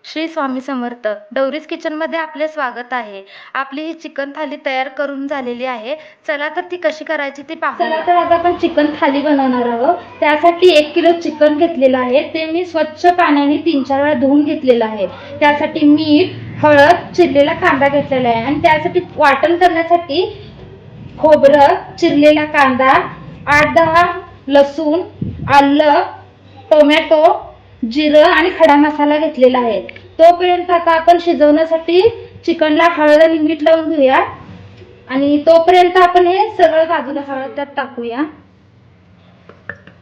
श्री स्वामी समर्थ. डोरीज किचनमध्ये आपले स्वागत आहे. आपली ही चिकन थाली तयार करून झालेली आहे. चला तर ती कशी करायची ती पाहू. चला तर आता आपण चिकन थाली बनवणार आहोत. त्यासाठी 1 किलो चिकन घेतलेलं आहे. ते मी स्वच्छ पाण्याने 3-4 वेळा धुवून घेतलेलं आहे. त्यासाठी मीठ, हळद, चिरलेला कांदा घेतलेला आहे आणि त्यासाठी वाटण करण्यासाठी खोबरं, चिरलेला कांदा, 8-10 लसूण, आलं, टोमॅटो, जिरं आणि खडा मसाला घेतलेला आहे. तोपर्यंत आता आपण शिजवण्यासाठी चिकनला हळद आणि मीठ लावून घेऊया आणि तोपर्यंत आपण हे सगळं बाजूला हळद त्यात टाकूया.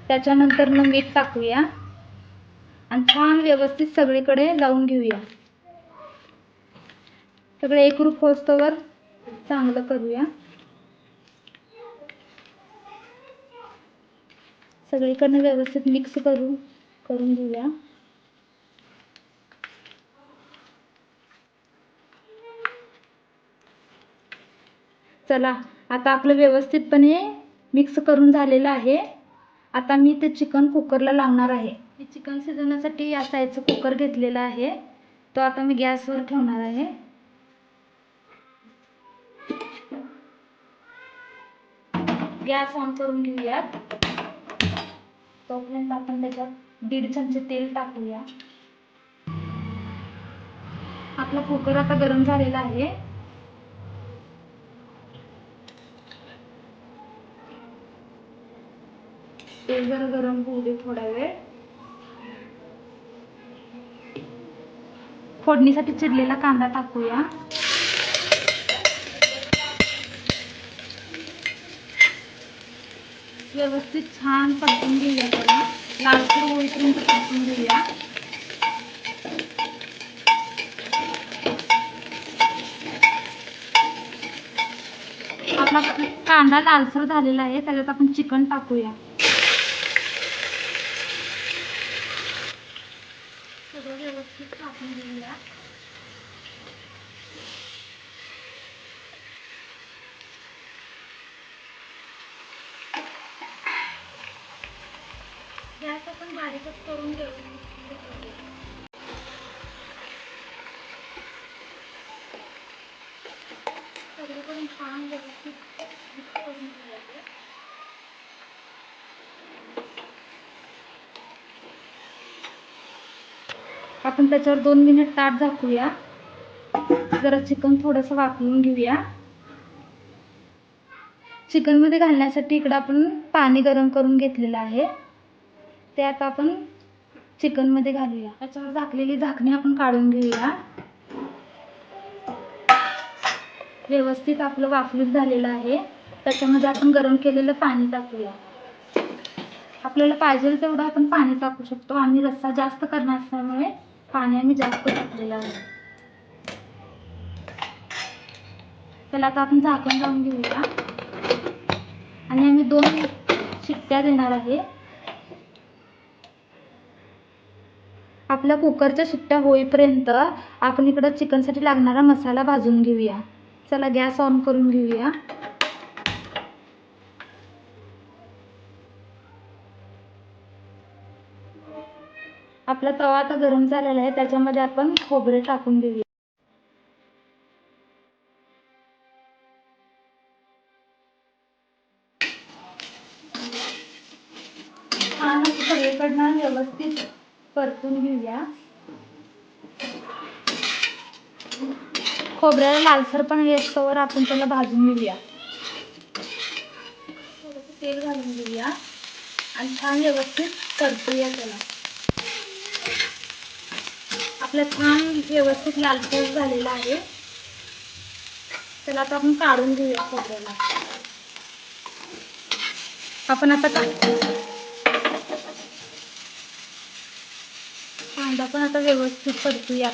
त्याच्यानंतर मीठ टाकूया आणि छान व्यवस्थित सगळीकडे लावून घेऊया. सगळे एकरूप होस्तोवर चांगलं करूया. सगळीकडे व्यवस्थित मिक्स करून घेऊया. चला आता आपलं व्यवस्थितपणे मिक्स करून झालेलं आहे. आता मी ते चिकन कुकरला लावणार आहे. मी चिकन शिजवण्यासाठी या साईजचं कुकर घेतलेला आहे. तो आता मी गॅसवर ठेवणार आहे. गॅस ऑन करून घेऊयात. तोपर्यंत आपण त्याच्यात 1.5 चमचे तेल टाकूया. आपला कुकर आता गरम झालेला आहे. तेल जरा गरम होऊ दे थोडा वेळ. फोडणीसाठी चिरलेला कांदा टाकूया. व्यवस्थित छान परतून घेऊया. त्याला लालसर होईपर्यंत परतून घेऊया. आपला कांदा लालसर झालेला आहे. त्याच्यात आपण चिकन टाकूया. सगळं व्यवस्थित टाकून घेऊया. गॅस आपण बारीकच करून घेऊ. सगळीकडून छान व्यवस्थित मिक्स करून घ्यायचं. आपण त्याच्यावर 2 मिनिट ताट झाकूया. जरा चिकन थोडंसं वाफवून घेऊया. चिकन मध्ये घालण्यासाठी इकडं आपण पाणी गरम करून घेतलेलं आहे. ते आता आपण चिकन मध्ये घालूया. त्याच्यावर झाकलेली झाकणी आपण काढून घेऊया. व्यवस्थित आपलं वाफवून झालेलं आहे. त्याच्यामध्ये आपण गरम केलेलं पाणी टाकूया. आपल्याला पाहिजे तेवढं आपण पाणी टाकू शकतो. आम्ही रस्सा जास्त करणार असल्यामुळे पाणी आम्ही जास्त टाकलेलं आहे. त्याला आता आपण झाकण लावून घेऊया आणि आम्ही 2 शिट्ट्या देणार आहे. आपल्या कुकरच्या शिट्ट्या होईपर्यंत आपण इकडं चिकनसाठी लागणारा मसाला भाजून घेऊया. चला गॅस ऑन करून घेऊया. आपला तवा आता गरम झालेला आहे. त्याच्यामध्ये आपण खोबरे टाकून घेऊया. छान सगळीकडनं व्यवस्थित परतून घेऊया. खोबऱ्याला लालसर पण येतोवर आपण त्याला भाजून घेऊया. थोडंसं तेल घालून घेऊया आणि छान व्यवस्थित परतूया त्याला. आपलं छान व्यवस्थित लालसर झालेला आहे. त्याला आता आपण काढून घेऊया खोबऱ्याला. आपण आता कांदा पण आता व्यवस्थित परतूया.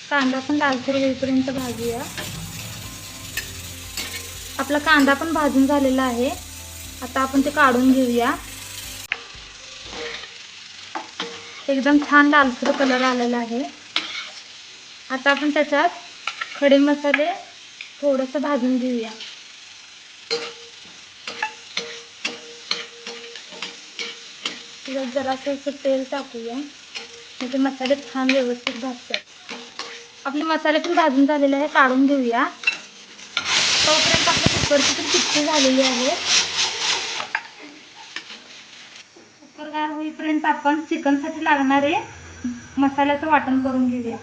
कांदा पण लालसर होईपर्यंत भाजूया. आपला कांदा पण भाजून झालेला आहे. आता आपण ते काढून घेऊया. एकदम छान लालसर कलर आलेला आहे. आता आपण त्याच्यात खडे मसाले थोडंसं भाजून घेऊया. त्याच्यात जरासं असं तेल टाकूया म्हणजे मसाले छान व्यवस्थित भाजतात. आपले मसाले पण भाजून झालेले आहे, काढून घेऊया. तोपर्यंत आपल्या कुकरची पण शिट्टी झालेली आहे. कुकर गार होईपर्यंत आपण चिकनसाठी लागणारे मसाल्याचं वाटण करून घेऊया.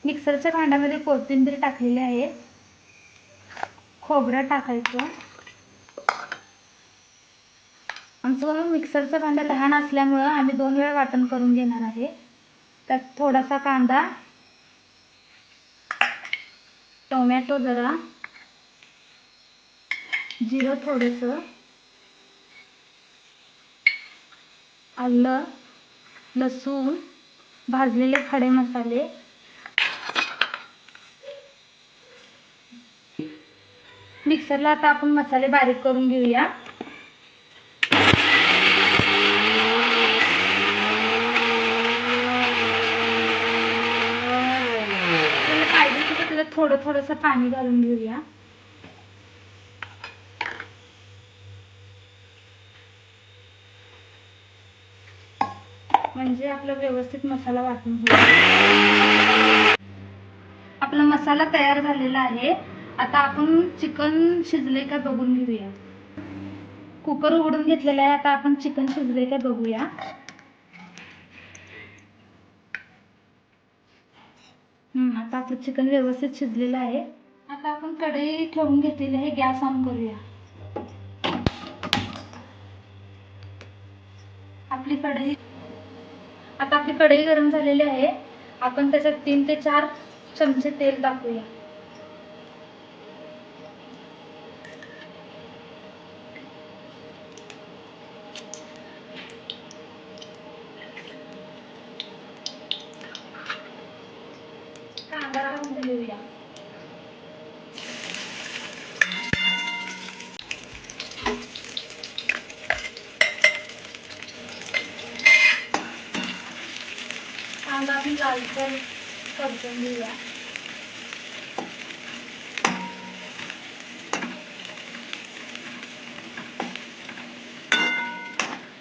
मिक्सरच्या भांड्यामध्ये कोथिंबीर टाकलेली आहे, खोबरं टाकायचं. आमचं मिक्सरचं भांडं लहान असल्यामुळं आम्ही 2 वेळा वाटण करून घेणार आहे. त्यात थोडासा कांदा, टोमॅटो जरा, जिरं थोडंसं, आलं, लसूण, भाजलेले खडे मसाले, मिक्सरला आता आपण मसाले बारीक करून घेऊया. थोडं थोडंसं पाणी घालून घेऊया. म्हणजे आपला व्यवस्थित मसाला वाटून होईल. आपला मसाला तयार झालेला आहे. आता आपण चिकन शिजले का बघून घेऊया. कुकर उघडून घेतलेला आहे. आता आपण चिकन शिजले का बघूया. आता आपलं चिकन व्यवस्थित शिजलेलं आहे. आता आपण कढई ठेवून घेतलेली आहे, गॅस ऑन करूया. आपली कढई गरम झालेली आहे. आपण त्याच्यात 3 ते 4 चमचे तेल टाकूया. कांदा घालून घेऊया. कांदा आपण लालसर परतून घेऊया.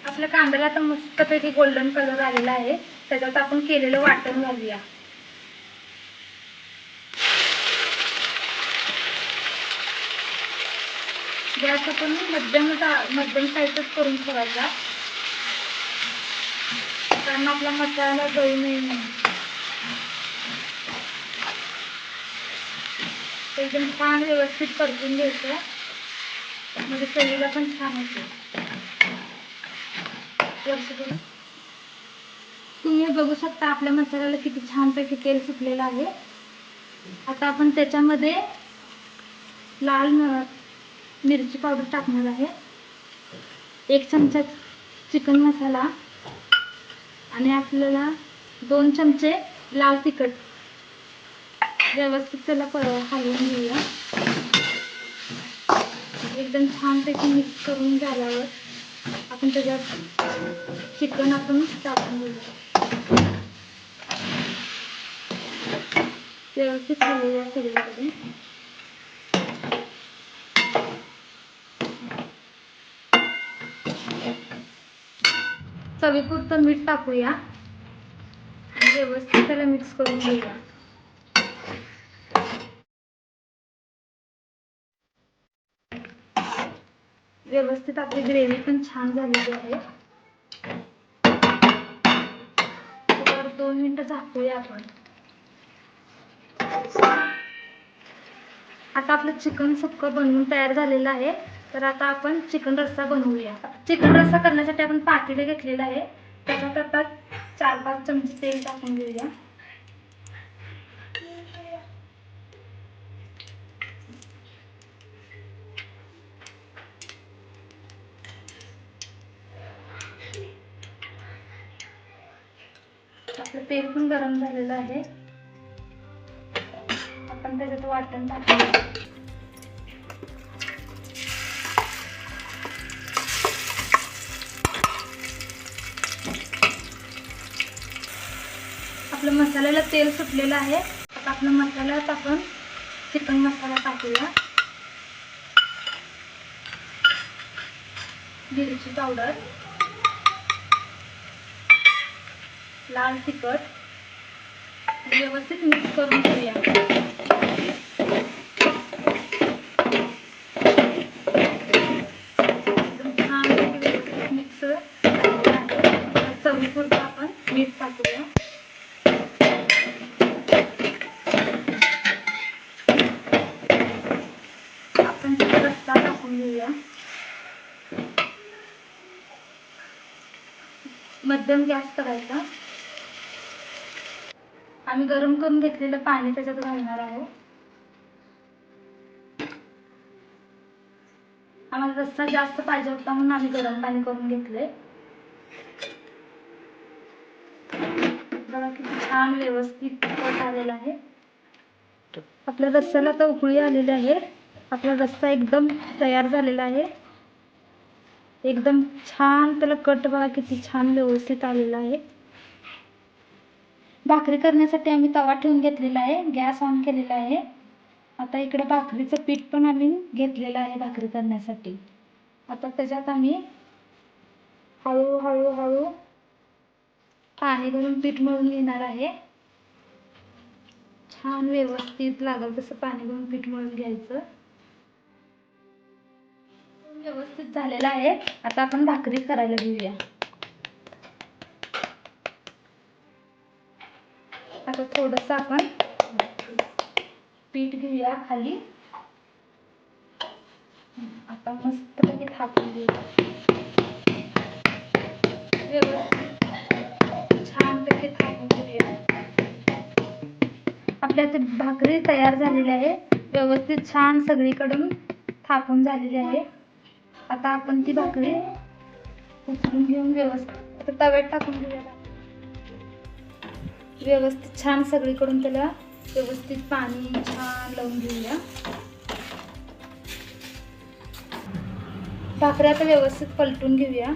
आपल्या कांद्याला तर मस्तपैकी गोल्डन कलर आलेला आहे. त्याच्यात आपण केलेलं वाटण घालूया. गॅस आपण मध्यम साईडच करून ठेवायचा, कारण आपला मसाला जळू नये म्हणून. एकदम छान व्यवस्थित परतून घ्यायचं, म्हणजे चवीला पण छान होते. तुम्ही बघू शकता आपल्या मसाल्याला किती छानपैकी तेल सुटलेलं आहे. आता आपण त्याच्यामध्ये लाल मिरची पावडर टाकणार आहे, 1 चमचा चिकन मसाला आणि आपल्याला 2 चमचे लाल तिखट. व्यवस्थित त्याला हलवून घेऊया. एकदम छानपैकी मिक्स करून झाल्यावर आपण त्याच्यात चिकन आपण टाकून घेऊया. व्यवस्थित हलवूया सगळीकडे. चवीपुरतं मीठ टाकूया. व्यवस्थित त्याला मिक्स करून घेऊया. व्यवस्थित आपली ग्रेव्ही पण छान झालेली आहे. 2 मिनिटं झाकूया आपण. आता आपलं चिकन सुक्कं बनवून तयार झालेलं आहे. तर आता आपण चिकन रस्सा बनवूया. चिकन रस्सा करण्यासाठी आपण पातेलं घेतलेलं आहे. त्याच्यात आता 4-5 चमचे तेल टाकून घेऊया. आपलं तेल पण गरम झालेलं आहे. आपण त्याच्यात वाटण टाकूया. आपल्या मसाल्याला तेल सुटलेलं आहे. आता आपल्या मसाल्यात आपण चिकन मसाला टाकूया. मिरची पावडर, लाल तिखट व्यवस्थित मिक्स करून घेऊया. एकदम छान व्यवस्थित मिक्स चवीपुरतं आपण मीठ टाकूया. आपण रस्सा टाकून घेऊया. मध्यम गॅस करायचा. आम्ही गरम करून घेतलेलं पाणी त्याच्यात घालणार आहोत. आम्हाला रस्सा जास्त पाहिजे होता म्हणून आम्ही गरम पाणी करून घेतले. बघा किती छान व्यवस्थित कट आलेला आहे. आपल्या रस्स्याला तर उकळी आलेली आहे. आपला रस्सा एकदम तयार झालेला आहे. एकदम छान त्याला कट बघा किती छान व्यवस्थित आलेला आहे. भाकरी करण्यासाठी आम्ही तवा ठेवून घेतलेला आहे. गॅस ऑन केलेला आहे. आता इकडे भाकरीचं पीठ पण आम्ही घेतलेलं आहे भाकरी करण्यासाठी. आता त्याच्यात आम्ही हळूहळू पाणी घालून पीठ मळून घेणार आहे. छान व्यवस्थित लागेल तसं पाणी घालून पीठ मळून घ्यायचं. व्यवस्थित झालेलं आहे. आता आपण भाकरी करायला घेऊया. आता थोडंसं आपण पीठ घेऊया खाली. आता मस्तपैकी थापून घेऊया. व्यवस्थित छानपैकी थापून घेऊया. आपल्या भाकरी तयार झालेली आहे. व्यवस्थित छान सगळीकडून थापून झालेली आहे. आता आपण ती भाकरी उचलून घेऊन व्यवस्थित तव्यात टाकून घेऊया. व्यवस्थित छान सगळीकडून त्याला व्यवस्थित पाणी छान लावून घेऊया. भाकरी आता व्यवस्थित पलटून घेऊया.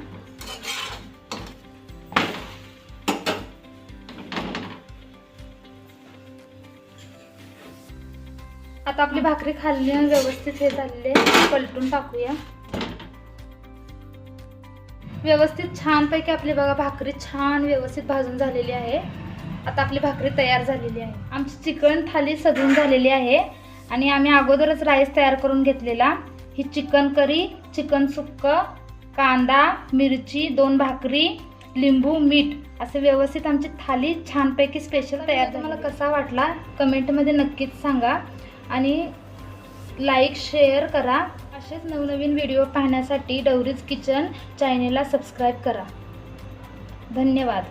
आता आपली भाकरी खाल्ली व्यवस्थित हे झालेले पलटून टाकूया. व्यवस्थित छानपैकी आपली बघा भाकरी छान व्यवस्थित भाजून झालेली आहे. आता आपली भाकरी तयार झालेली आहे. आमची चिकन थाली सजवून झालेली आहे आणि आम्ही अगोदरच राईस तयार करून घेतलेला. ही चिकन करी, चिकन सुक्क, कांदा, मिरची, 2 भाकरी, लिंबू, मीठ असे व्यवस्थित आमची थाली छानपैकी स्पेशल तयार झाली. मला कसा वाटला कमेंटमध्ये नक्कीच सांगा आणि लाईक शेअर करा. असेच नवनवीन व्हिडिओ पाहण्यासाठी डवरीज किचन चॅनेलला सबस्क्राईब करा. धन्यवाद.